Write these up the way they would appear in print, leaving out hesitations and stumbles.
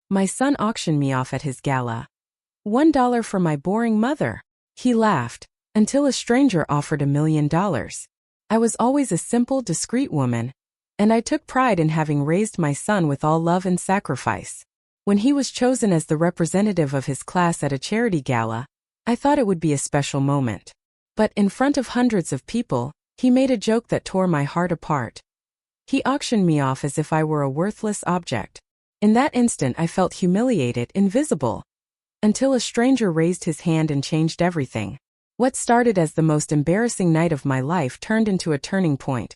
My son auctioned me off at his gala. $1 for my boring mother. He laughed, until a stranger offered $1,000,000. I was always a simple, discreet woman, and I took pride in having raised my son with all love and sacrifice. When he was chosen as the representative of his class at a charity gala, I thought it would be a special moment. But in front of hundreds of people, he made a joke that tore my heart apart. He auctioned me off as if I were a worthless object. In that instant I felt humiliated, invisible. Until a stranger raised his hand and changed everything. What started as the most embarrassing night of my life turned into a turning point.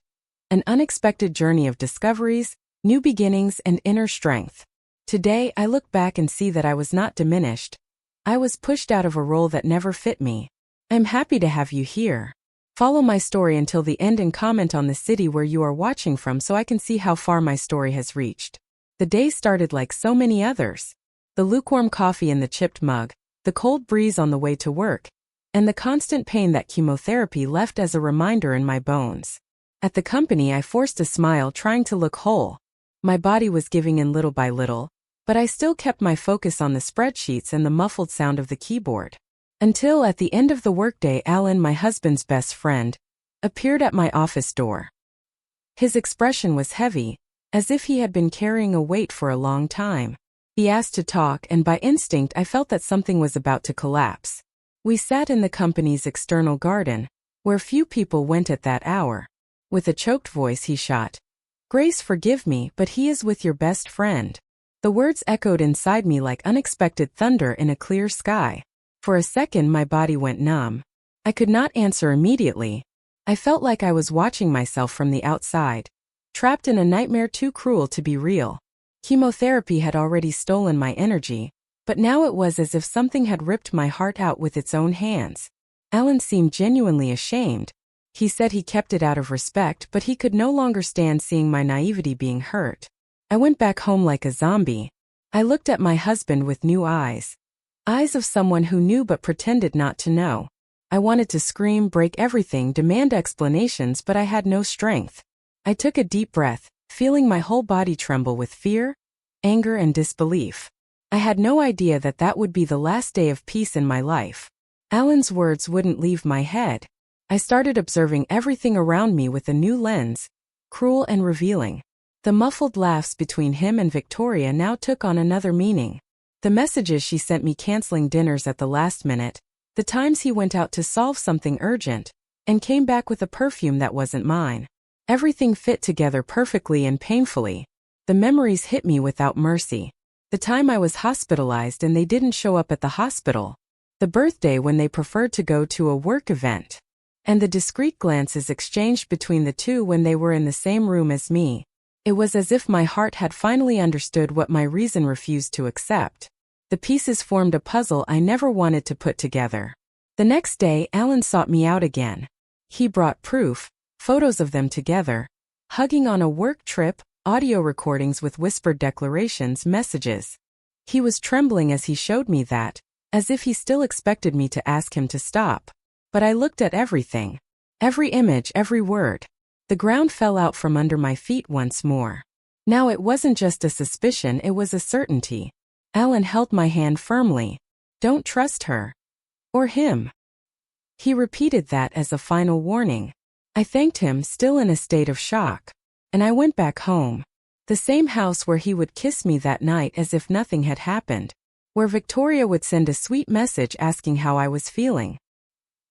An unexpected journey of discoveries, new beginnings, and inner strength. Today, I look back and see that I was not diminished. I was pushed out of a role that never fit me. I'm happy to have you here. Follow my story until the end and comment on the city where you are watching from so I can see how far my story has reached. The day started like so many others. The lukewarm coffee in the chipped mug, the cold breeze on the way to work, and the constant pain that chemotherapy left as a reminder in my bones. At the company, I forced a smile, trying to look whole. My body was giving in little by little, but I still kept my focus on the spreadsheets and the muffled sound of the keyboard. Until at the end of the workday, Alan, my husband's best friend, appeared at my office door. His expression was heavy, as if he had been carrying a weight for a long time. He asked to talk, and by instinct I felt that something was about to collapse. We sat in the company's external garden, where few people went at that hour. With a choked voice he shot, "Grace, forgive me, but he is with your best friend." The words echoed inside me like unexpected thunder in a clear sky. For a second my body went numb. I could not answer immediately. I felt like I was watching myself from the outside, trapped in a nightmare too cruel to be real. Chemotherapy had already stolen my energy, but now it was as if something had ripped my heart out with its own hands. Alan seemed genuinely ashamed. He said he kept it out of respect, but he could no longer stand seeing my naivety being hurt. I went back home like a zombie. I looked at my husband with new eyes. Eyes of someone who knew but pretended not to know. I wanted to scream, break everything, demand explanations, but I had no strength. I took a deep breath, feeling my whole body tremble with fear, anger, and disbelief. I had no idea that that would be the last day of peace in my life. Alan's words wouldn't leave my head. I started observing everything around me with a new lens, cruel and revealing. The muffled laughs between him and Victoria now took on another meaning. The messages she sent me canceling dinners at the last minute, the times he went out to solve something urgent, and came back with a perfume that wasn't mine. Everything fit together perfectly and painfully. The memories hit me without mercy. The time I was hospitalized and they didn't show up at the hospital. The birthday when they preferred to go to a work event. And the discreet glances exchanged between the two when they were in the same room as me. It was as if my heart had finally understood what my reason refused to accept. The pieces formed a puzzle I never wanted to put together. The next day, Alan sought me out again. He brought proof, photos of them together, hugging on a work trip, audio recordings with whispered declarations, messages. He was trembling as he showed me that, as if he still expected me to ask him to stop. But I looked at everything. Every image, every word. The ground fell out from under my feet once more. Now it wasn't just a suspicion, it was a certainty. Alan held my hand firmly. "Don't trust her. Or him." He repeated that as a final warning. I thanked him, still in a state of shock. And I went back home. The same house where he would kiss me that night as if nothing had happened. Where Victoria would send a sweet message asking how I was feeling.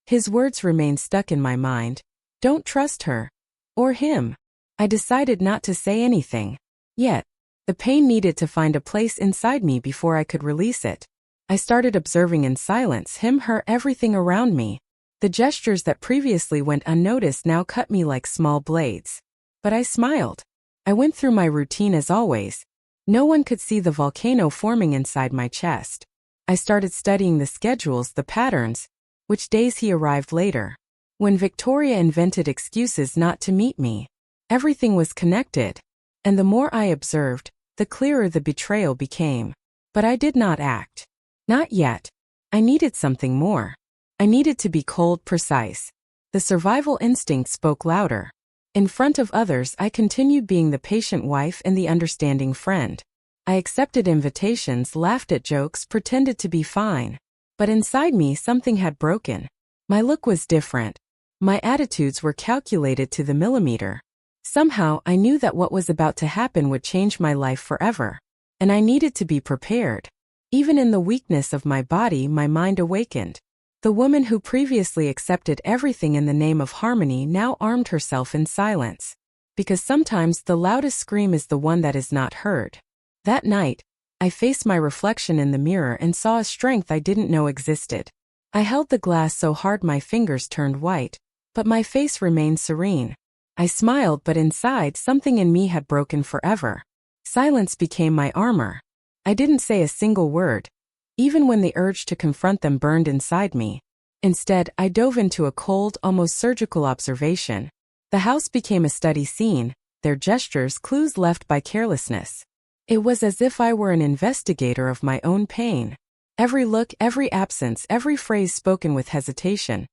His words remained stuck in my mind. Don't trust her. Or him. I decided not to say anything. Yet, the pain needed to find a place inside me before I could release it. I started observing in silence him, her, everything around me. The gestures that previously went unnoticed now cut me like small blades. But I smiled. I went through my routine as always. No one could see the volcano forming inside my chest. I started studying the schedules, the patterns, which days he arrived later. When Victoria invented excuses not to meet me, everything was connected. And the more I observed, the clearer the betrayal became. But I did not act. Not yet. I needed something more. I needed to be cold, precise. The survival instinct spoke louder. In front of others, I continued being the patient wife and the understanding friend. I accepted invitations, laughed at jokes, pretended to be fine. But inside me, something had broken. My look was different. My attitudes were calculated to the millimeter. Somehow, I knew that what was about to happen would change my life forever. And I needed to be prepared. Even in the weakness of my body, my mind awakened. The woman who previously accepted everything in the name of harmony now armed herself in silence. Because sometimes the loudest scream is the one that is not heard. That night, I faced my reflection in the mirror and saw a strength I didn't know existed. I held the glass so hard my fingers turned white, but my face remained serene. I smiled, but inside, something in me had broken forever. Silence became my armor. I didn't say a single word, even when the urge to confront them burned inside me. Instead, I dove into a cold, almost surgical observation. The house became a study scene, their gestures clues left by carelessness. It was as if I were an investigator of my own pain. Every look, every absence, every phrase spoken with hesitation.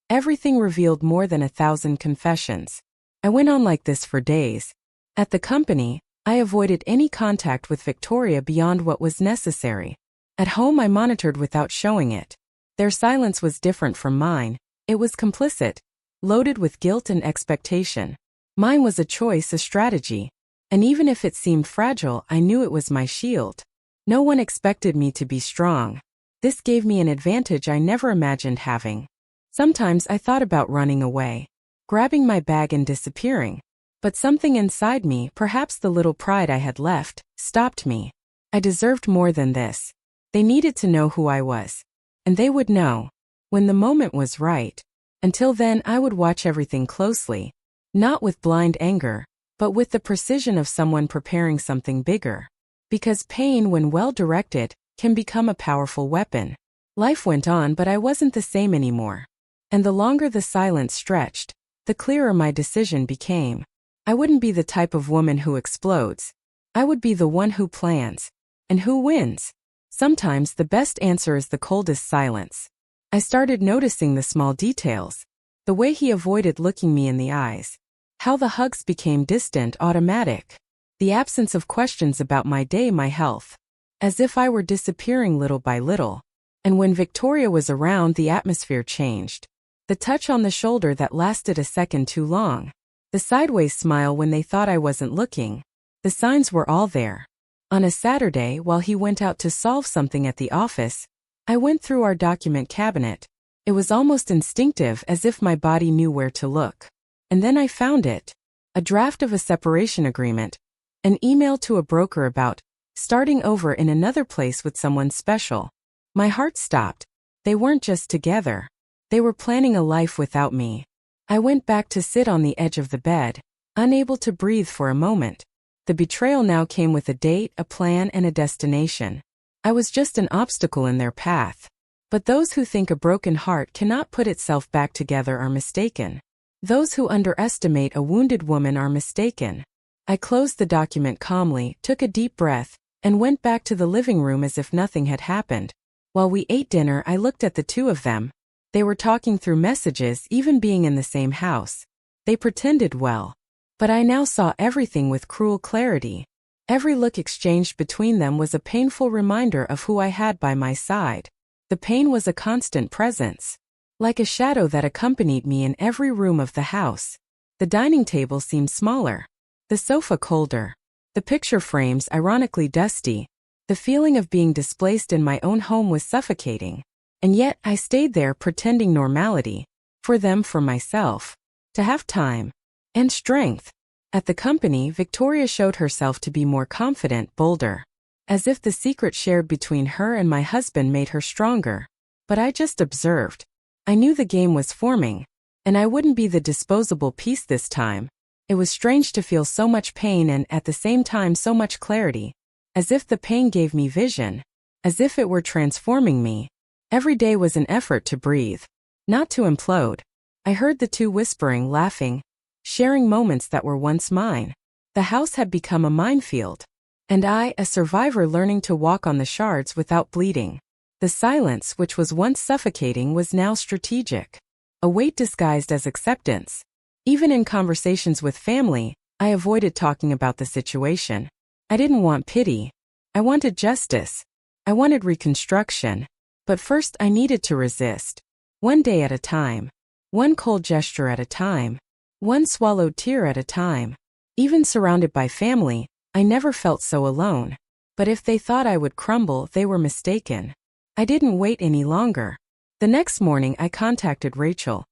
Everything revealed more than 1,000 confessions. I went on like this for days. At the company, I avoided any contact with Victoria beyond what was necessary. At home, I monitored without showing it. Their silence was different from mine. It was complicit, loaded with guilt and expectation. Mine was a choice, a strategy. And even if it seemed fragile, I knew it was my shield. No one expected me to be strong. This gave me an advantage I never imagined having. Sometimes I thought about running away, grabbing my bag and disappearing. But something inside me, perhaps the little pride I had left, stopped me. I deserved more than this. They needed to know who I was. And they would know when the moment was right. Until then, I would watch everything closely, not with blind anger, but with the precision of someone preparing something bigger. Because pain, when well directed, can become a powerful weapon. Life went on, but I wasn't the same anymore. And the longer the silence stretched, the clearer my decision became. I wouldn't be the type of woman who explodes. I would be the one who plans. And who wins? Sometimes the best answer is the coldest silence. I started noticing the small details. The way he avoided looking me in the eyes. How the hugs became distant, automatic. The absence of questions about my day, my health. As if I were disappearing little by little. And when Victoria was around, the atmosphere changed. The touch on the shoulder that lasted a second too long. The sideways smile when they thought I wasn't looking. The signs were all there. On a Saturday, while he went out to solve something at the office, I went through our document cabinet. It was almost instinctive, as if my body knew where to look. And then I found it. A draft of a separation agreement. An email to a broker about starting over in another place with someone special. My heart stopped. They weren't just together. They were planning a life without me. I went back to sit on the edge of the bed, unable to breathe for a moment. The betrayal now came with a date, a plan, and a destination. I was just an obstacle in their path. But those who think a broken heart cannot put itself back together are mistaken. Those who underestimate a wounded woman are mistaken. I closed the document calmly, took a deep breath, and went back to the living room as if nothing had happened. While we ate dinner, I looked at the two of them. They were talking through messages, even being in the same house. They pretended well. But I now saw everything with cruel clarity. Every look exchanged between them was a painful reminder of who I had by my side. The pain was a constant presence. Like a shadow that accompanied me in every room of the house. The dining table seemed smaller. The sofa colder. The picture frames ironically dusty. The feeling of being displaced in my own home was suffocating. And yet I stayed there pretending normality. For them, for myself. To have time. And strength. At the company, Victoria showed herself to be more confident, bolder. As if the secret shared between her and my husband made her stronger. But I just observed. I knew the game was forming. And I wouldn't be the disposable piece this time. It was strange to feel so much pain and, at the same time, so much clarity. As if the pain gave me vision. As if it were transforming me. Every day was an effort to breathe. Not to implode. I heard the two whispering, laughing. Sharing moments that were once mine. The house had become a minefield. And I, a survivor learning to walk on the shards without bleeding. The silence, which was once suffocating, was now strategic. A weight disguised as acceptance. Even in conversations with family, I avoided talking about the situation. I didn't want pity. I wanted justice. I wanted reconstruction. But first I needed to resist. One day at a time. One cold gesture at a time. One swallowed tear at a time. Even surrounded by family, I never felt so alone. But if they thought I would crumble, they were mistaken. I didn't wait any longer. The next morning I contacted Rachel,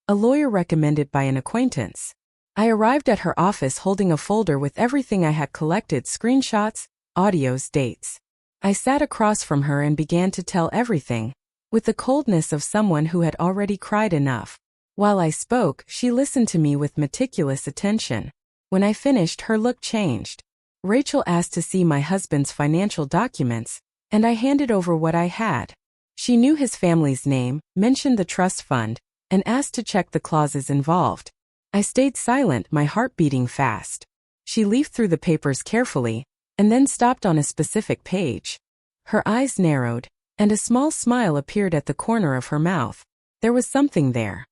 a lawyer recommended by an acquaintance. I arrived at her office holding a folder with everything I had collected: screenshots, audios, dates. I sat across from her and began to tell everything, with the coldness of someone who had already cried enough. While I spoke, she listened to me with meticulous attention. When I finished, her look changed. Rachel asked to see my husband's financial documents, and I handed over what I had. She knew his family's name, mentioned the trust fund, and asked to check the clauses involved. I stayed silent, my heart beating fast. She leafed through the papers carefully, and then stopped on a specific page. Her eyes narrowed, and a small smile appeared at the corner of her mouth. There was something there.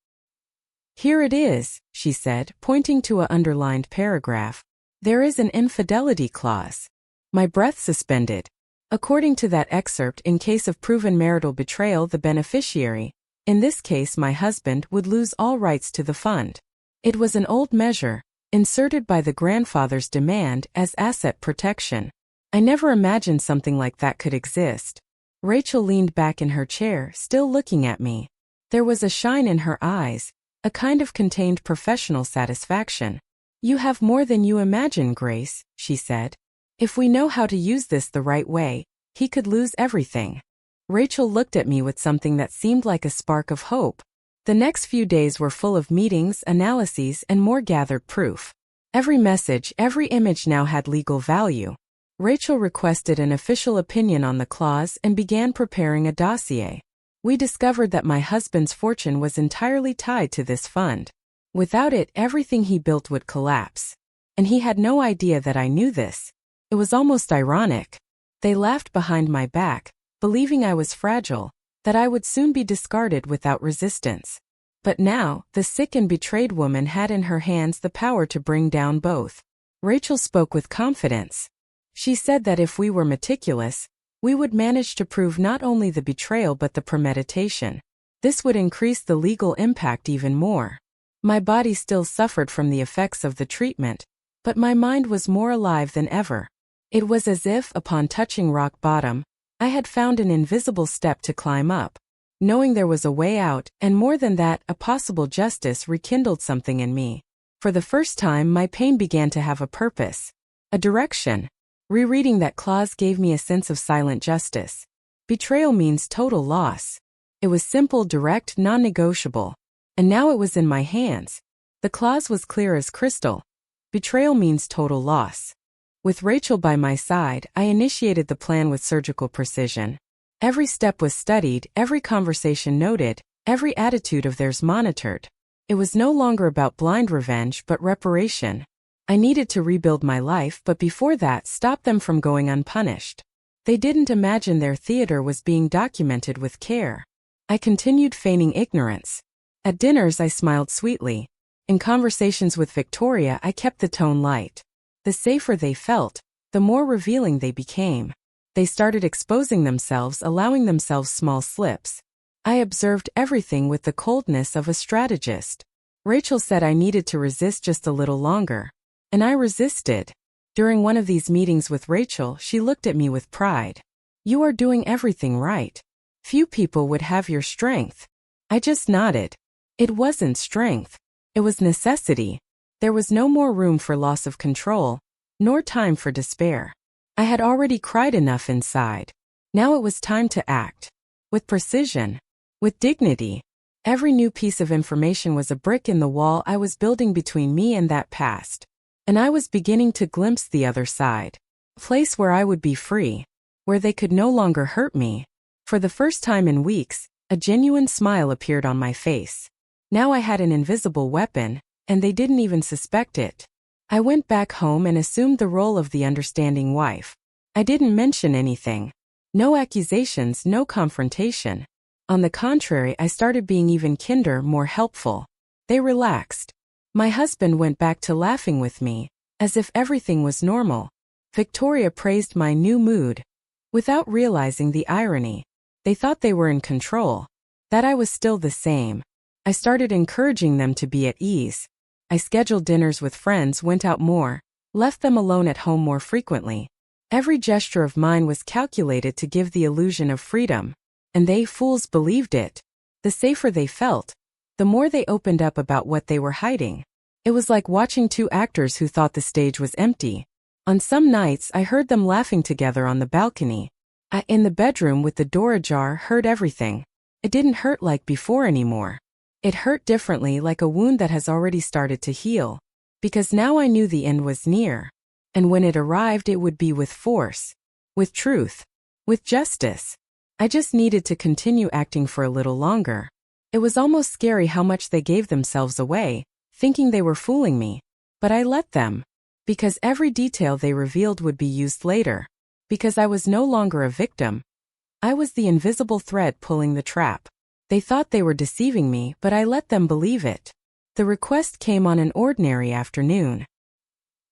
"Here it is," she said, pointing to an underlined paragraph. "There is an infidelity clause." My breath suspended. According to that excerpt, in case of proven marital betrayal, the beneficiary, in this case my husband, would lose all rights to the fund. It was an old measure, inserted by the grandfather's demand as asset protection. I never imagined something like that could exist. Rachel leaned back in her chair, still looking at me. There was a shine in her eyes, a kind of contained professional satisfaction. "You have more than you imagine, Grace," she said. "If we know how to use this the right way, he could lose everything." Rachel looked at me with something that seemed like a spark of hope. The next few days were full of meetings, analyses, and more gathered proof. Every message, every image now had legal value. Rachel requested an official opinion on the clause and began preparing a dossier. We discovered that my husband's fortune was entirely tied to this fund. Without it, everything he built would collapse. And he had no idea that I knew this. It was almost ironic. They laughed behind my back, believing I was fragile, that I would soon be discarded without resistance. But now, the sick and betrayed woman had in her hands the power to bring down both. Rachel spoke with confidence. She said that if we were meticulous, we would manage to prove not only the betrayal but the premeditation. This would increase the legal impact even more. My body still suffered from the effects of the treatment, but my mind was more alive than ever. It was as if, upon touching rock bottom, I had found an invisible step to climb up. Knowing there was a way out, and more than that, a possible justice, rekindled something in me. For the first time, my pain began to have a purpose, a direction. Rereading that clause gave me a sense of silent justice. Betrayal means total loss. It was simple, direct, non-negotiable. And now it was in my hands. The clause was clear as crystal. Betrayal means total loss. With Rachel by my side, I initiated the plan with surgical precision. Every step was studied, every conversation noted, every attitude of theirs monitored. It was no longer about blind revenge but reparation. I needed to rebuild my life, but before that, stop them from going unpunished. They didn't imagine their theater was being documented with care. I continued feigning ignorance. At dinners I smiled sweetly. In conversations with Victoria I kept the tone light. The safer they felt, the more revealing they became. They started exposing themselves, allowing themselves small slips. I observed everything with the coldness of a strategist. Rachel said I needed to resist just a little longer. And I resisted. During one of these meetings with Rachel, she looked at me with pride. "You are doing everything right. Few people would have your strength." I just nodded. It wasn't strength. It was necessity. There was no more room for loss of control, nor time for despair. I had already cried enough inside. Now it was time to act. With precision. With dignity. Every new piece of information was a brick in the wall I was building between me and that past. And I was beginning to glimpse the other side. A place where I would be free. Where they could no longer hurt me. For the first time in weeks, a genuine smile appeared on my face. Now I had an invisible weapon, and they didn't even suspect it. I went back home and assumed the role of the understanding wife. I didn't mention anything. No accusations, no confrontation. On the contrary, I started being even kinder, more helpful. They relaxed. My husband went back to laughing with me, as if everything was normal. Victoria praised my new mood. Without realizing the irony, they thought they were in control, that I was still the same. I started encouraging them to be at ease. I scheduled dinners with friends, went out more, left them alone at home more frequently. Every gesture of mine was calculated to give the illusion of freedom, and they fools believed it. The safer they felt, the more they opened up about what they were hiding. It was like watching two actors who thought the stage was empty. On some nights I heard them laughing together on the balcony. I, in the bedroom with the door ajar, heard everything. It didn't hurt like before anymore. It hurt differently, like a wound that has already started to heal. Because now I knew the end was near. And when it arrived, it would be with force, with truth, with justice. I just needed to continue acting for a little longer. It was almost scary how much they gave themselves away, thinking they were fooling me. But I let them. Because every detail they revealed would be used later. Because I was no longer a victim. I was the invisible thread pulling the trap. They thought they were deceiving me, but I let them believe it. The request came on an ordinary afternoon.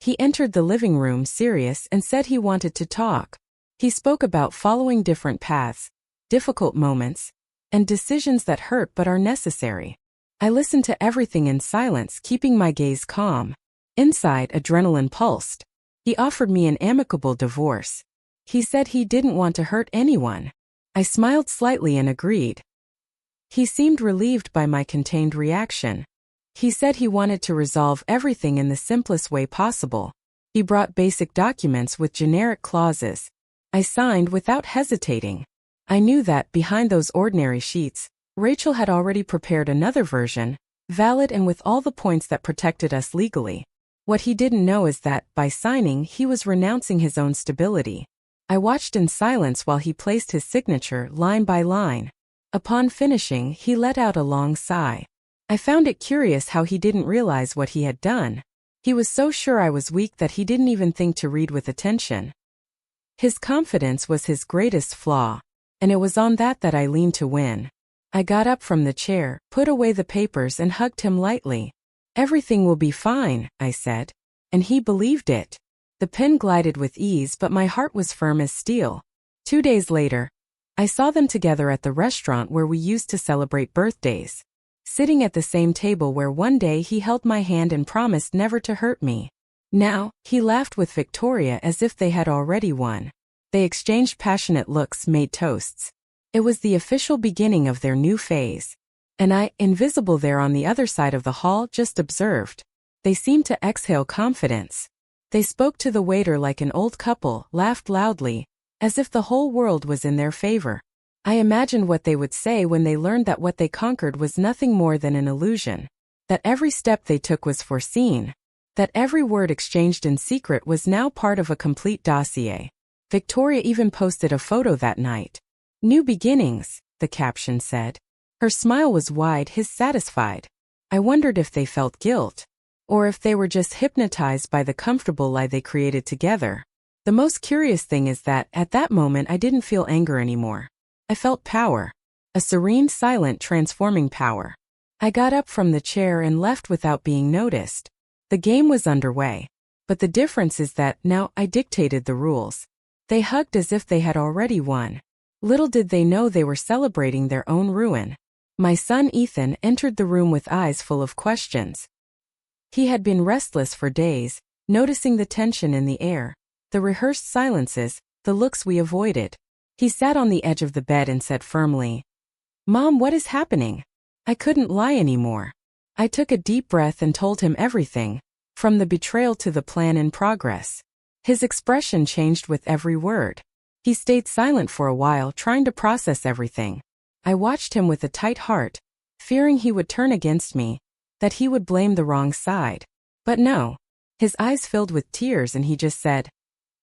He entered the living room serious and said he wanted to talk. He spoke about following different paths, difficult moments, and decisions that hurt but are necessary. I listened to everything in silence, keeping my gaze calm. Inside, adrenaline pulsed. He offered me an amicable divorce. He said he didn't want to hurt anyone. I smiled slightly and agreed. He seemed relieved by my contained reaction. He said he wanted to resolve everything in the simplest way possible. He brought basic documents with generic clauses. I signed without hesitating. I knew that, behind those ordinary sheets, Rachel had already prepared another version, valid and with all the points that protected us legally. What he didn't know is that, by signing, he was renouncing his own stability. I watched in silence while he placed his signature line by line. Upon finishing, he let out a long sigh. I found it curious how he didn't realize what he had done. He was so sure I was weak that he didn't even think to read with attention. His confidence was his greatest flaw, and it was on that I leaned to win. I got up from the chair, put away the papers and hugged him lightly. "Everything will be fine," I said. And he believed it. The pen glided with ease, but my heart was firm as steel. 2 days later, I saw them together at the restaurant where we used to celebrate birthdays. Sitting at the same table where one day he held my hand and promised never to hurt me. Now, he laughed with Victoria as if they had already won. They exchanged passionate looks, made toasts. It was the official beginning of their new phase. And I, invisible there on the other side of the hall, just observed. They seemed to exhale confidence. They spoke to the waiter like an old couple, laughed loudly, as if the whole world was in their favor. I imagined what they would say when they learned that what they conquered was nothing more than an illusion. That every step they took was foreseen. That every word exchanged in secret was now part of a complete dossier. Victoria even posted a photo that night. "New beginnings," the caption said. Her smile was wide, his satisfied. I wondered if they felt guilt, or if they were just hypnotized by the comfortable lie they created together. The most curious thing is that, at that moment, I didn't feel anger anymore. I felt power. A serene, silent, transforming power. I got up from the chair and left without being noticed. The game was underway. But the difference is that now I dictated the rules. They hugged as if they had already won. Little did they know they were celebrating their own ruin. My son Ethan entered the room with eyes full of questions. He had been restless for days, noticing the tension in the air, the rehearsed silences, the looks we avoided. He sat on the edge of the bed and said firmly, "Mom, what is happening?" I couldn't lie anymore. I took a deep breath and told him everything, from the betrayal to the plan in progress. His expression changed with every word. He stayed silent for a while, trying to process everything. I watched him with a tight heart, fearing he would turn against me, that he would blame the wrong side. But no. His eyes filled with tears and he just said,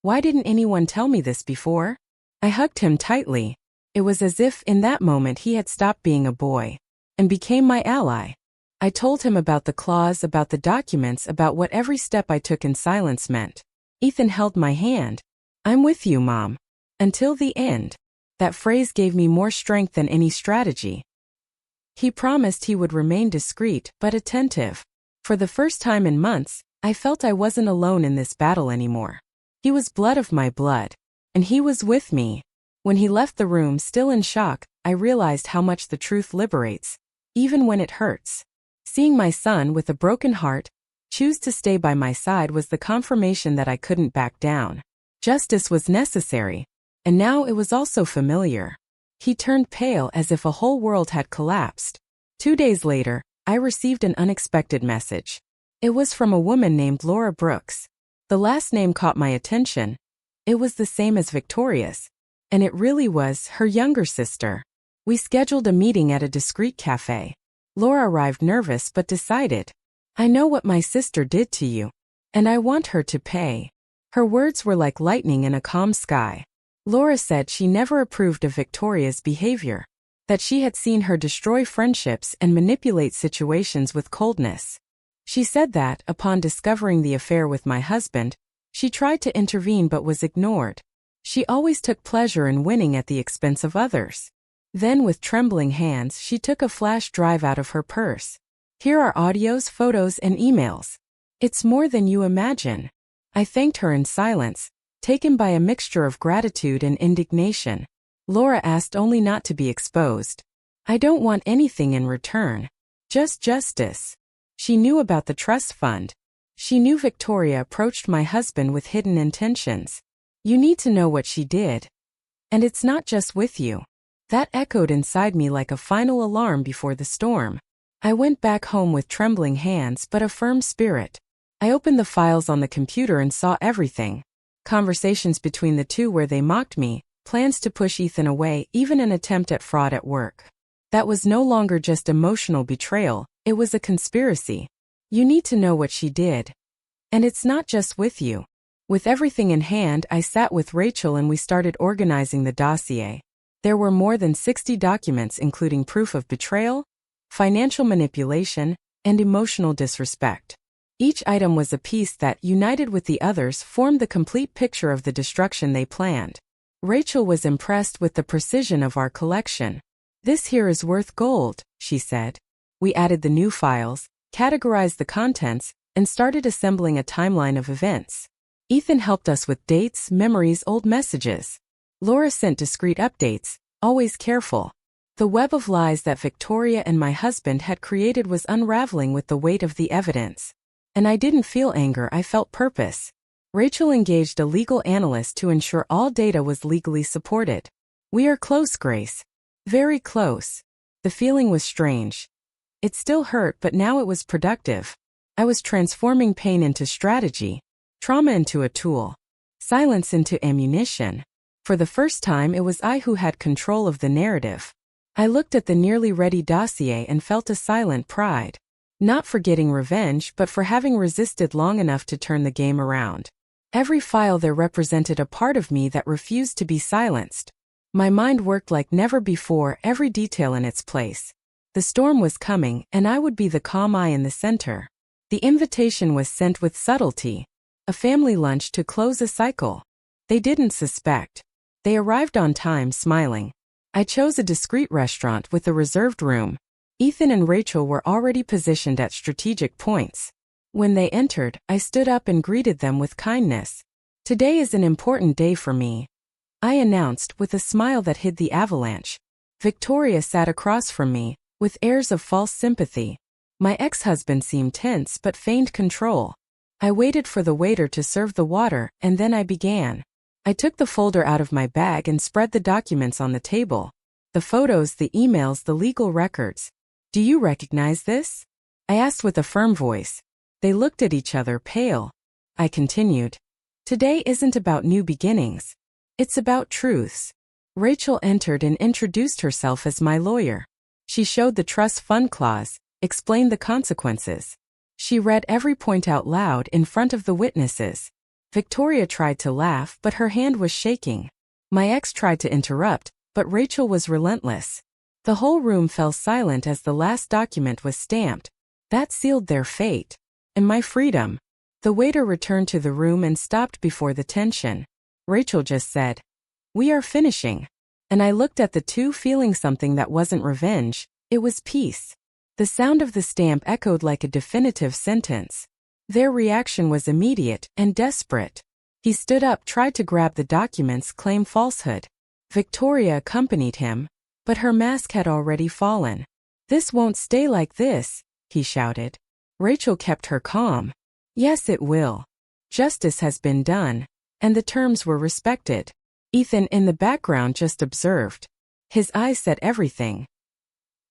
"Why didn't anyone tell me this before?" I hugged him tightly. It was as if in that moment he had stopped being a boy and became my ally. I told him about the clause, about the documents, about what every step I took in silence meant. Ethan held my hand. "I'm with you, Mom. Until the end." That phrase gave me more strength than any strategy. He promised he would remain discreet but attentive. For the first time in months, I felt I wasn't alone in this battle anymore. He was blood of my blood. And he was with me. When he left the room still in shock, I realized how much the truth liberates, even when it hurts. Seeing my son with a broken heart choose to stay by my side was the confirmation that I couldn't back down. Justice was necessary, and now it was also familiar. He turned pale as if a whole world had collapsed. 2 days later, I received an unexpected message. It was from a woman named Laura Brooks. The last name caught my attention. It was the same as Victoria's, and it really was her younger sister. We scheduled a meeting at a discreet cafe. Laura arrived nervous but decided, "I know what my sister did to you, and I want her to pay." Her words were like lightning in a calm sky. Laura said she never approved of Victoria's behavior, that she had seen her destroy friendships and manipulate situations with coldness. She said that, upon discovering the affair with my husband, she tried to intervene but was ignored. She always took pleasure in winning at the expense of others. Then with trembling hands she took a flash drive out of her purse. "Here are audios, photos, and emails. It's more than you imagine." I thanked her in silence, taken by a mixture of gratitude and indignation. Laura asked only not to be exposed. "I don't want anything in return. Just justice." She knew about the trust fund. She knew Victoria approached my husband with hidden intentions. "You need to know what she did. And it's not just with you." That echoed inside me like a final alarm before the storm. I went back home with trembling hands but a firm spirit. I opened the files on the computer and saw everything. Conversations between the two where they mocked me, plans to push Ethan away, even an attempt at fraud at work. That was no longer just emotional betrayal, it was a conspiracy. You need to know what she did. And it's not just with you. With everything in hand, I sat with Rachel and we started organizing the dossier. There were more than 60 documents including proof of betrayal, financial manipulation, and emotional disrespect. Each item was a piece that, united with the others, formed the complete picture of the destruction they planned. Rachel was impressed with the precision of our collection. "This here is worth gold," she said. We added the new files, categorized the contents, and started assembling a timeline of events. Ethan helped us with dates, memories, old messages. Laura sent discreet updates, always careful. The web of lies that Victoria and my husband had created was unraveling with the weight of the evidence. And I didn't feel anger, I felt purpose. Rachel engaged a legal analyst to ensure all data was legally supported. "We are close, Grace. Very close." The feeling was strange. It still hurt, but now it was productive. I was transforming pain into strategy, trauma into a tool, silence into ammunition. For the first time, it was I who had control of the narrative. I looked at the nearly ready dossier and felt a silent pride. Not for getting revenge, but for having resisted long enough to turn the game around. Every file there represented a part of me that refused to be silenced. My mind worked like never before, every detail in its place. The storm was coming, and I would be the calm eye in the center. The invitation was sent with subtlety. A family lunch to close a cycle. They didn't suspect. They arrived on time, smiling. I chose a discreet restaurant with a reserved room. Ethan and Rachel were already positioned at strategic points. When they entered, I stood up and greeted them with kindness. "Today is an important day for me," I announced with a smile that hid the avalanche. Victoria sat across from me, with airs of false sympathy. My ex-husband seemed tense but feigned control. I waited for the waiter to serve the water, and then I began. I took the folder out of my bag and spread the documents on the table. The photos, the emails, the legal records. "Do you recognize this?" I asked with a firm voice. They looked at each other, pale. I continued. "Today isn't about new beginnings. It's about truths." Rachel entered and introduced herself as my lawyer. She showed the trust fund clause, explained the consequences. She read every point out loud in front of the witnesses. Victoria tried to laugh, but her hand was shaking. My ex tried to interrupt, but Rachel was relentless. The whole room fell silent as the last document was stamped. That sealed their fate. And my freedom. The waiter returned to the room and stopped before the tension. Rachel just said, "We are finishing." And I looked at the two, feeling something that wasn't revenge, it was peace. The sound of the stamp echoed like a definitive sentence. Their reaction was immediate and desperate. He stood up, tried to grab the documents, claim falsehood. Victoria accompanied him, but her mask had already fallen. "This won't stay like this," he shouted. Rachel kept her calm. "Yes, it will. Justice has been done, and the terms were respected." Ethan in the background just observed. His eyes said everything.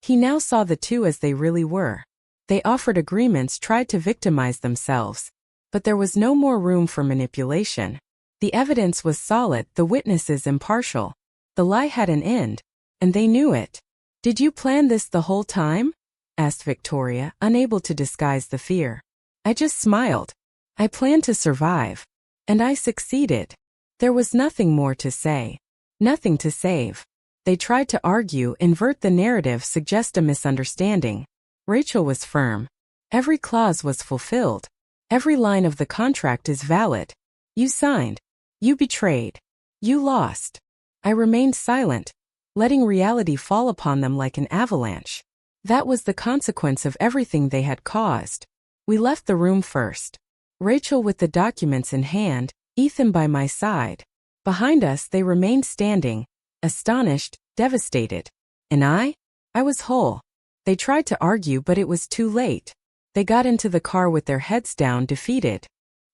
He now saw the two as they really were. They offered agreements, tried to victimize themselves. But there was no more room for manipulation. The evidence was solid, the witnesses impartial. The lie had an end, and they knew it. "Did you plan this the whole time?" asked Victoria, unable to disguise the fear. I just smiled. "I planned to survive. And I succeeded." There was nothing more to say. Nothing to save. They tried to argue, invert the narrative, suggest a misunderstanding. Rachel was firm. Every clause was fulfilled. Every line of the contract is valid. You signed. You betrayed. You lost. I remained silent, letting reality fall upon them like an avalanche. That was the consequence of everything they had caused. We left the room first. Rachel with the documents in hand, Ethan by my side. Behind us they remained standing, astonished, devastated. And I was whole. They tried to argue, but it was too late. They got into the car with their heads down, defeated.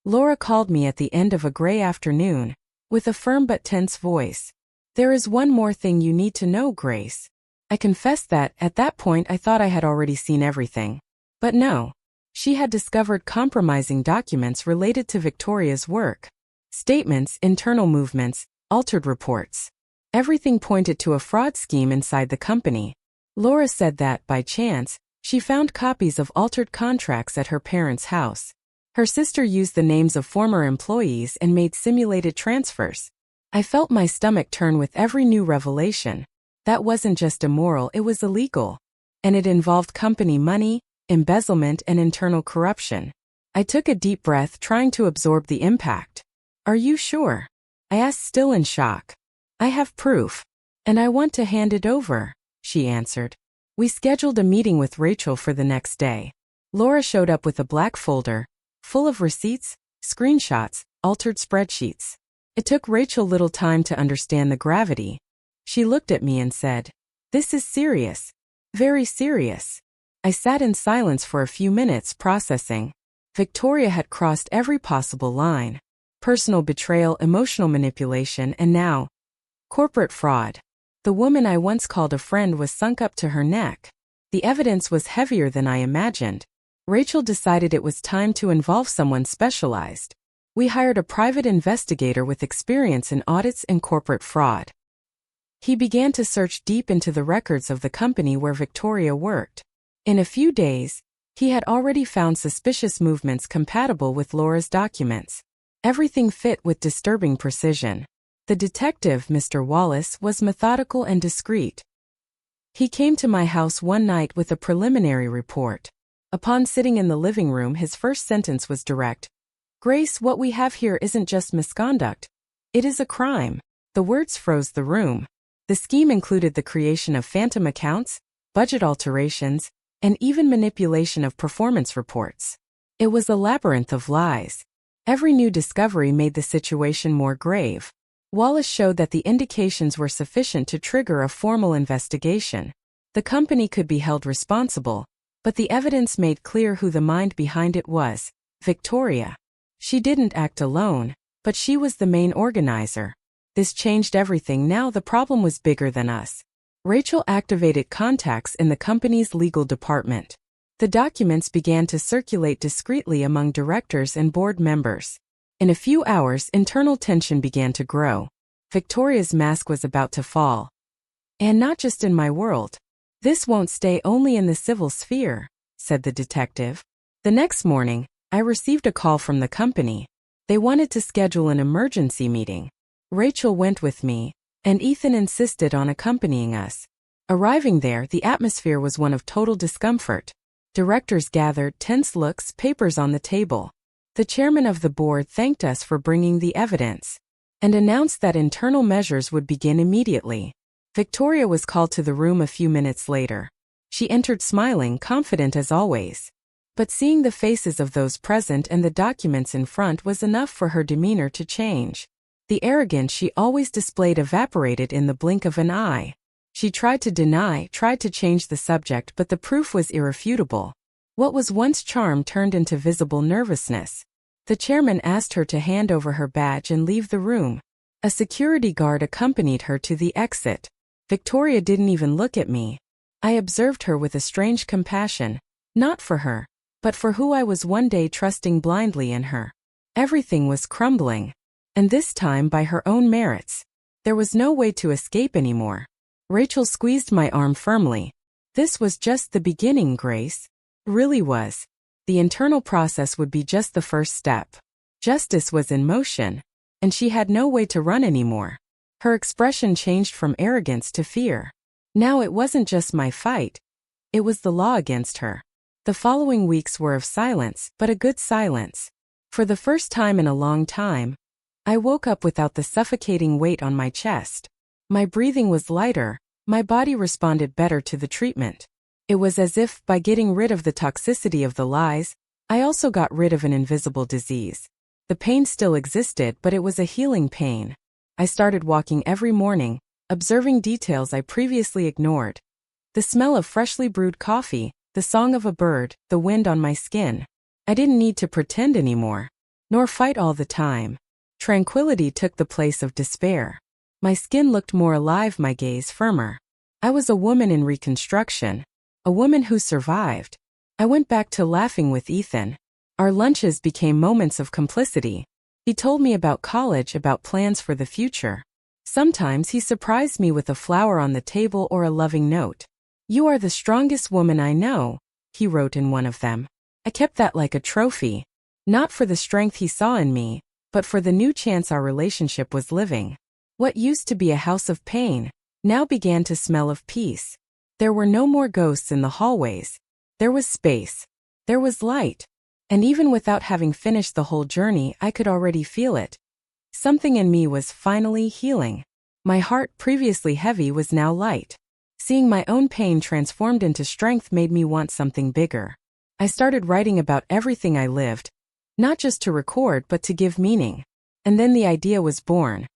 Laura called me at the end of a gray afternoon, with a firm but tense voice. "There is one more thing you need to know, Grace." I confessed that, at that point, I thought I had already seen everything. But no. She had discovered compromising documents related to Victoria's work. Statements, internal movements, altered reports. Everything pointed to a fraud scheme inside the company. Laura said that, by chance, she found copies of altered contracts at her parents' house. Her sister used the names of former employees and made simulated transfers. I felt my stomach turn with every new revelation. That wasn't just immoral, it was illegal. And it involved company money, embezzlement, and internal corruption. I took a deep breath, trying to absorb the impact. "Are you sure?" I asked, still in shock. "I have proof. And I want to hand it over," she answered. We scheduled a meeting with Rachel for the next day. Laura showed up with a black folder, full of receipts, screenshots, altered spreadsheets. It took Rachel little time to understand the gravity. She looked at me and said, "This is serious. Very serious." I sat in silence for a few minutes, processing. Victoria had crossed every possible line. Personal betrayal, emotional manipulation, and now, corporate fraud. The woman I once called a friend was sunk up to her neck. The evidence was heavier than I imagined. Rachel decided it was time to involve someone specialized. We hired a private investigator with experience in audits and corporate fraud. He began to search deep into the records of the company where Victoria worked. In a few days, he had already found suspicious movements compatible with Laura's documents. Everything fit with disturbing precision. The detective, Mr. Wallace, was methodical and discreet. He came to my house one night with a preliminary report. Upon sitting in the living room, his first sentence was direct. "Grace, what we have here isn't just misconduct. It is a crime." The words froze the room. The scheme included the creation of phantom accounts, budget alterations, and even manipulation of performance reports. It was a labyrinth of lies. Every new discovery made the situation more grave. Wallace showed that the indications were sufficient to trigger a formal investigation. The company could be held responsible, but the evidence made clear who the mind behind it was: Victoria. She didn't act alone, but she was the main organizer. This changed everything. Now the problem was bigger than us. Rachel activated contacts in the company's legal department. The documents began to circulate discreetly among directors and board members. In a few hours, internal tension began to grow. Victoria's mask was about to fall. "And not just in my world. This won't stay only in the civil sphere," said the detective. The next morning, I received a call from the company. They wanted to schedule an emergency meeting. Rachel went with me, and Ethan insisted on accompanying us. Arriving there, the atmosphere was one of total discomfort. Directors gathered, tense looks, papers on the table. The chairman of the board thanked us for bringing the evidence and announced that internal measures would begin immediately. Victoria was called to the room a few minutes later. She entered smiling, confident as always. But seeing the faces of those present and the documents in front was enough for her demeanor to change. The arrogance she always displayed evaporated in the blink of an eye. She tried to deny, tried to change the subject, but the proof was irrefutable. What was once charm turned into visible nervousness. The chairman asked her to hand over her badge and leave the room. A security guard accompanied her to the exit. Victoria didn't even look at me. I observed her with a strange compassion, not for her, but for who I was one day trusting blindly in her. Everything was crumbling. And this time by her own merits. There was no way to escape anymore. Rachel squeezed my arm firmly. This was just the beginning, Grace. Really was. The internal process would be just the first step. Justice was in motion, and she had no way to run anymore. Her expression changed from arrogance to fear. Now it wasn't just my fight. It was the law against her. The following weeks were of silence, but a good silence. For the first time in a long time, I woke up without the suffocating weight on my chest. My breathing was lighter, my body responded better to the treatment. It was as if, by getting rid of the toxicity of the lies, I also got rid of an invisible disease. The pain still existed, but it was a healing pain. I started walking every morning, observing details I previously ignored. The smell of freshly brewed coffee, the song of a bird, the wind on my skin. I didn't need to pretend anymore, nor fight all the time. Tranquility took the place of despair. My skin looked more alive, my gaze firmer. I was a woman in reconstruction, a woman who survived. I went back to laughing with Ethan. Our lunches became moments of complicity. He told me about college, about plans for the future. Sometimes he surprised me with a flower on the table or a loving note. "You are the strongest woman I know," he wrote in one of them. I kept that like a trophy, not for the strength he saw in me, but for the new chance our relationship was living. What used to be a house of pain now began to smell of peace. There were no more ghosts in the hallways. There was space. There was light. And even without having finished the whole journey, I could already feel it. Something in me was finally healing. My heart, previously heavy, was now light. Seeing my own pain transformed into strength made me want something bigger. I started writing about everything I lived, not just to record but to give meaning. And then the idea was born.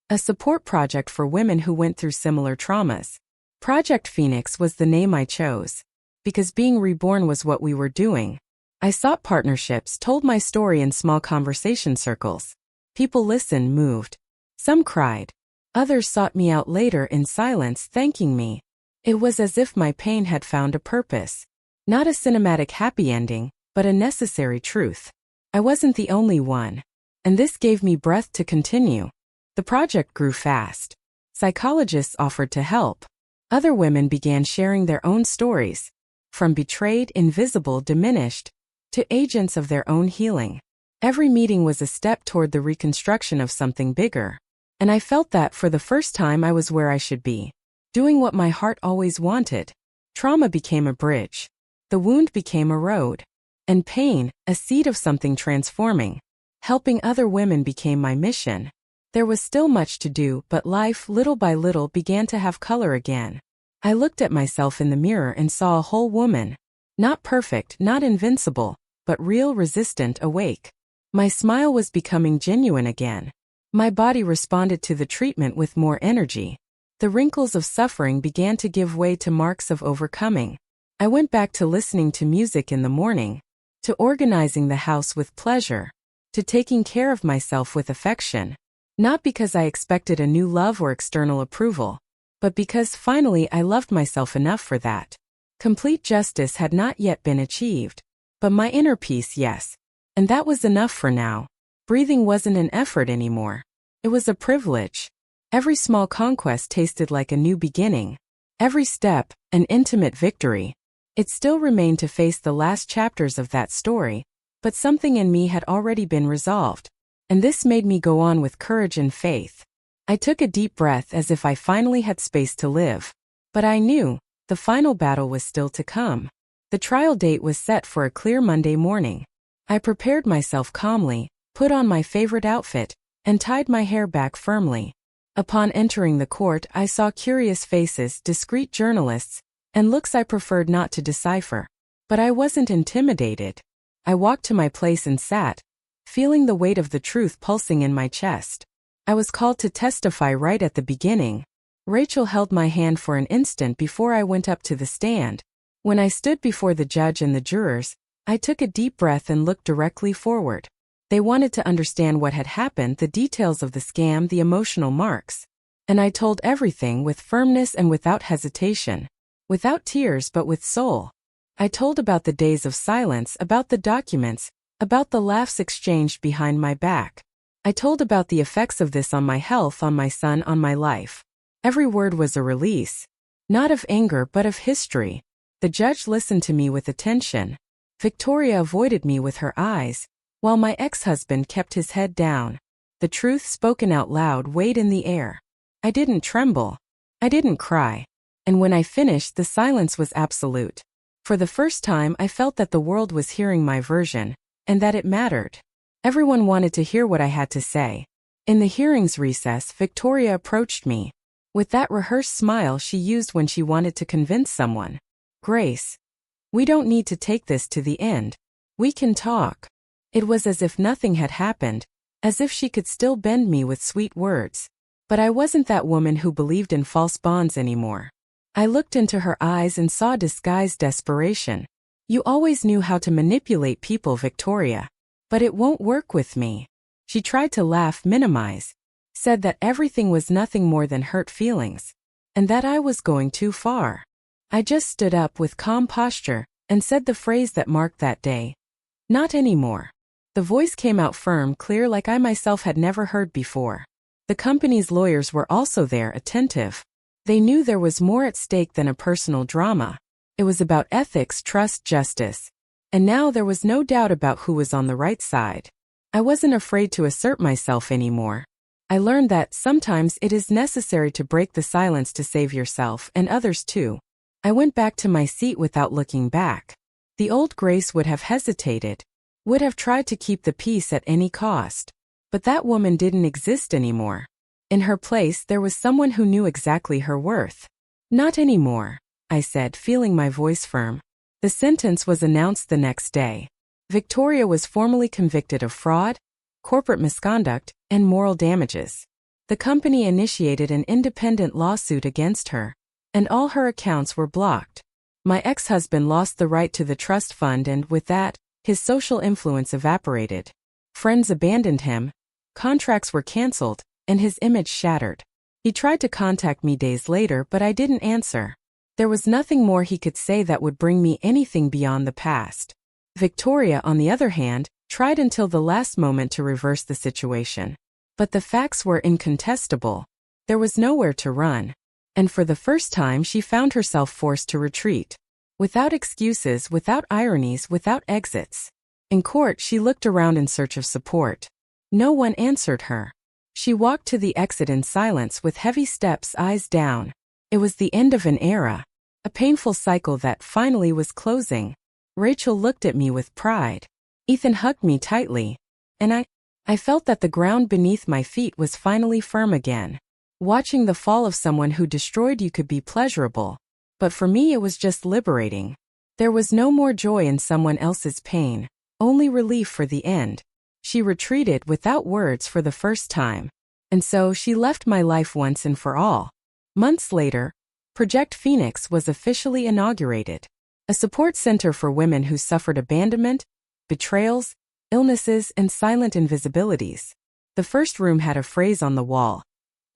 A support project for women who went through similar traumas. Project Phoenix was the name I chose. Because being reborn was what we were doing. I sought partnerships, told my story in small conversation circles. People listened, moved. Some cried. Others sought me out later in silence, thanking me. It was as if my pain had found a purpose. Not a cinematic happy ending, but a necessary truth. I wasn't the only one. And this gave me breath to continue. The project grew fast. Psychologists offered to help. Other women began sharing their own stories. From betrayed, invisible, diminished, to agents of their own healing. Every meeting was a step toward the reconstruction of something bigger. And I felt that for the first time I was where I should be. Doing what my heart always wanted. Trauma became a bridge. The wound became a road. And pain, a seed of something transforming. Helping other women became my mission. There was still much to do, but life, little by little, began to have color again. I looked at myself in the mirror and saw a whole woman. Not perfect, not invincible, but real, resistant, awake. My smile was becoming genuine again. My body responded to the treatment with more energy. The wrinkles of suffering began to give way to marks of overcoming. I went back to listening to music in the morning, to organizing the house with pleasure, to taking care of myself with affection. Not because I expected a new love or external approval, but because finally I loved myself enough for that. Complete justice had not yet been achieved, but my inner peace, yes. And that was enough for now. Breathing wasn't an effort anymore. It was a privilege. Every small conquest tasted like a new beginning. Every step, an intimate victory. It still remained to face the last chapters of that story, but something in me had already been resolved. And this made me go on with courage and faith. I took a deep breath as if I finally had space to live. But I knew, the final battle was still to come. The trial date was set for a clear Monday morning. I prepared myself calmly, put on my favorite outfit, and tied my hair back firmly. Upon entering the court, I saw curious faces, discreet journalists, and looks I preferred not to decipher. But I wasn't intimidated. I walked to my place and sat, feeling the weight of the truth pulsing in my chest. I was called to testify right at the beginning. Rachel held my hand for an instant before I went up to the stand. When I stood before the judge and the jurors, I took a deep breath and looked directly forward. They wanted to understand what had happened, the details of the scam, the emotional marks. And I told everything with firmness and without hesitation. Without tears but with soul. I told about the days of silence, about the documents, about the laughs exchanged behind my back. I told about the effects of this on my health, on my son, on my life. Every word was a release. Not of anger but of history. The judge listened to me with attention. Victoria avoided me with her eyes, while my ex-husband kept his head down. The truth spoken out loud weighed in the air. I didn't tremble. I didn't cry. And when I finished, the silence was absolute. For the first time I felt that the world was hearing my version, and that it mattered. Everyone wanted to hear what I had to say. In the hearing's recess, Victoria approached me. With that rehearsed smile she used when she wanted to convince someone. Grace. We don't need to take this to the end. We can talk. It was as if nothing had happened, as if she could still bend me with sweet words. But I wasn't that woman who believed in false bonds anymore. I looked into her eyes and saw disguised desperation. You always knew how to manipulate people, Victoria. But it won't work with me. She tried to laugh, minimize. Said that everything was nothing more than hurt feelings. And that I was going too far. I just stood up with calm posture and said the phrase that marked that day. Not anymore. The voice came out firm, clear, like I myself had never heard before. The company's lawyers were also there, attentive. They knew there was more at stake than a personal drama. It was about ethics, trust, justice. And now there was no doubt about who was on the right side. I wasn't afraid to assert myself anymore. I learned that sometimes it is necessary to break the silence to save yourself and others too. I went back to my seat without looking back. The old Grace would have hesitated, would have tried to keep the peace at any cost. But that woman didn't exist anymore. In her place there was someone who knew exactly her worth. Not anymore, I said, feeling my voice firm. The sentence was announced the next day. Victoria was formally convicted of fraud, corporate misconduct, and moral damages. The company initiated an independent lawsuit against her, and all her accounts were blocked. My ex-husband lost the right to the trust fund and, with that, his social influence evaporated. Friends abandoned him, contracts were cancelled, and his image shattered. He tried to contact me days later, but I didn't answer. There was nothing more he could say that would bring me anything beyond the past. Victoria, on the other hand, tried until the last moment to reverse the situation. But the facts were incontestable. There was nowhere to run. And for the first time she found herself forced to retreat. Without excuses, without ironies, without exits. In court she looked around in search of support. No one answered her. She walked to the exit in silence with heavy steps, eyes down. It was the end of an era. A painful cycle that finally was closing. Rachel looked at me with pride. Ethan hugged me tightly. And I felt that the ground beneath my feet was finally firm again. Watching the fall of someone who destroyed you could be pleasurable. But for me it was just liberating. There was no more joy in someone else's pain, only relief for the end. She retreated without words for the first time. And so she left my life once and for all. Months later, Project Phoenix was officially inaugurated. A support center for women who suffered abandonment, betrayals, illnesses, and silent invisibilities. The first room had a phrase on the wall.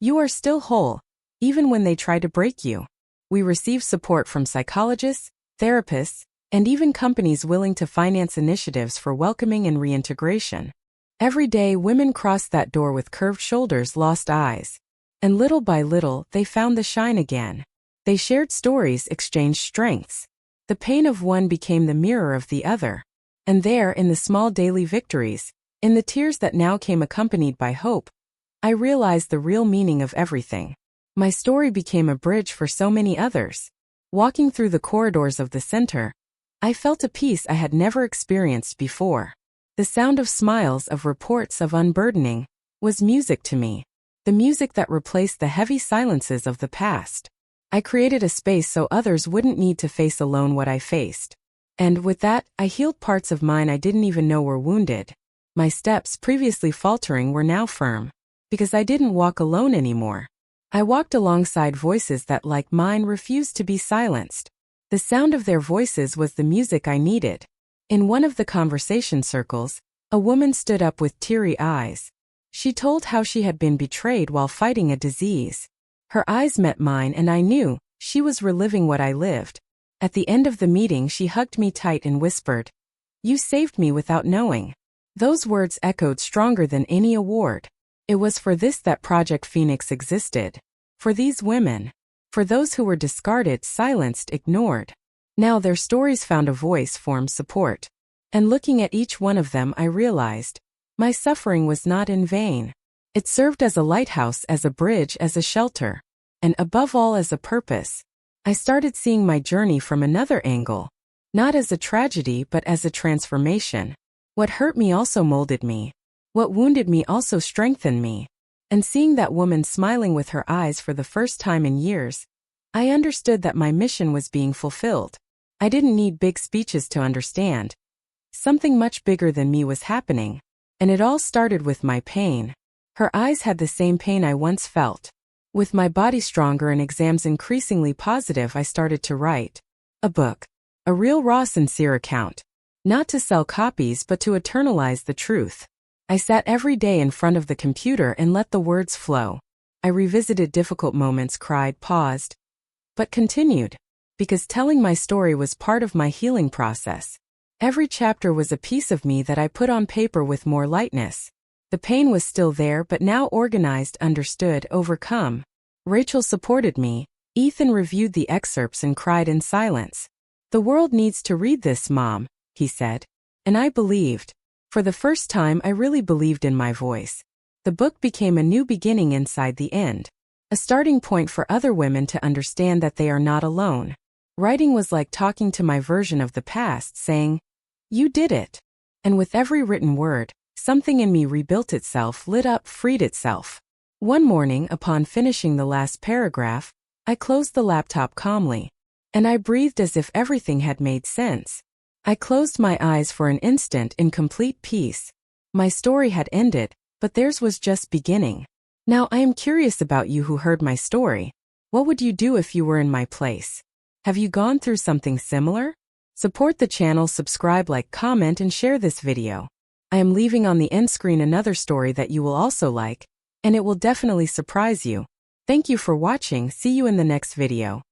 You are still whole, even when they try to break you. We received support from psychologists, therapists, and even companies willing to finance initiatives for welcoming and reintegration. Every day women crossed that door with curved shoulders, lost eyes. And little by little, they found the shine again. They shared stories, exchanged strengths. The pain of one became the mirror of the other. And there, in the small daily victories, in the tears that now came accompanied by hope, I realized the real meaning of everything. My story became a bridge for so many others. Walking through the corridors of the center, I felt a peace I had never experienced before. The sound of smiles, of reports, of unburdening, was music to me. The music that replaced the heavy silences of the past. I created a space so others wouldn't need to face alone what I faced. And with that, I healed parts of mine I didn't even know were wounded. My steps, previously faltering, were now firm. Because I didn't walk alone anymore. I walked alongside voices that, like mine, refused to be silenced. The sound of their voices was the music I needed. In one of the conversation circles, a woman stood up with teary eyes. She told how she had been betrayed while fighting a disease. Her eyes met mine and I knew she was reliving what I lived. At the end of the meeting, she hugged me tight and whispered, "You saved me without knowing." Those words echoed stronger than any award. It was for this that Project Phoenix existed. For these women. For those who were discarded, silenced, ignored. Now their stories found a voice, formed support. And looking at each one of them, I realized my suffering was not in vain. It served as a lighthouse, as a bridge, as a shelter. And above all, as a purpose. I started seeing my journey from another angle. Not as a tragedy, but as a transformation. What hurt me also molded me. What wounded me also strengthened me. And seeing that woman smiling with her eyes for the first time in years, I understood that my mission was being fulfilled. I didn't need big speeches to understand. Something much bigger than me was happening. And it all started with my pain. Her eyes had the same pain I once felt. With my body stronger and exams increasingly positive, I started to write a book. A real, raw, sincere account. Not to sell copies, but to eternalize the truth. I sat every day in front of the computer and let the words flow. I revisited difficult moments, cried, paused, but continued. Because telling my story was part of my healing process. Every chapter was a piece of me that I put on paper with more lightness. The pain was still there, but now organized, understood, overcome. Rachel supported me. Ethan reviewed the excerpts and cried in silence. "The world needs to read this, Mom," he said. And I believed. For the first time, I really believed in my voice. The book became a new beginning inside the end. A starting point for other women to understand that they are not alone. Writing was like talking to my version of the past, saying, "You did it." And with every written word, something in me rebuilt itself, lit up, freed itself. One morning, upon finishing the last paragraph, I closed the laptop calmly. And I breathed as if everything had made sense. I closed my eyes for an instant in complete peace. My story had ended, but theirs was just beginning. Now I am curious about you who heard my story. What would you do if you were in my place? Have you gone through something similar? Support the channel, subscribe, like, comment, and share this video. I am leaving on the end screen another story that you will also like, and it will definitely surprise you. Thank you for watching. See you in the next video.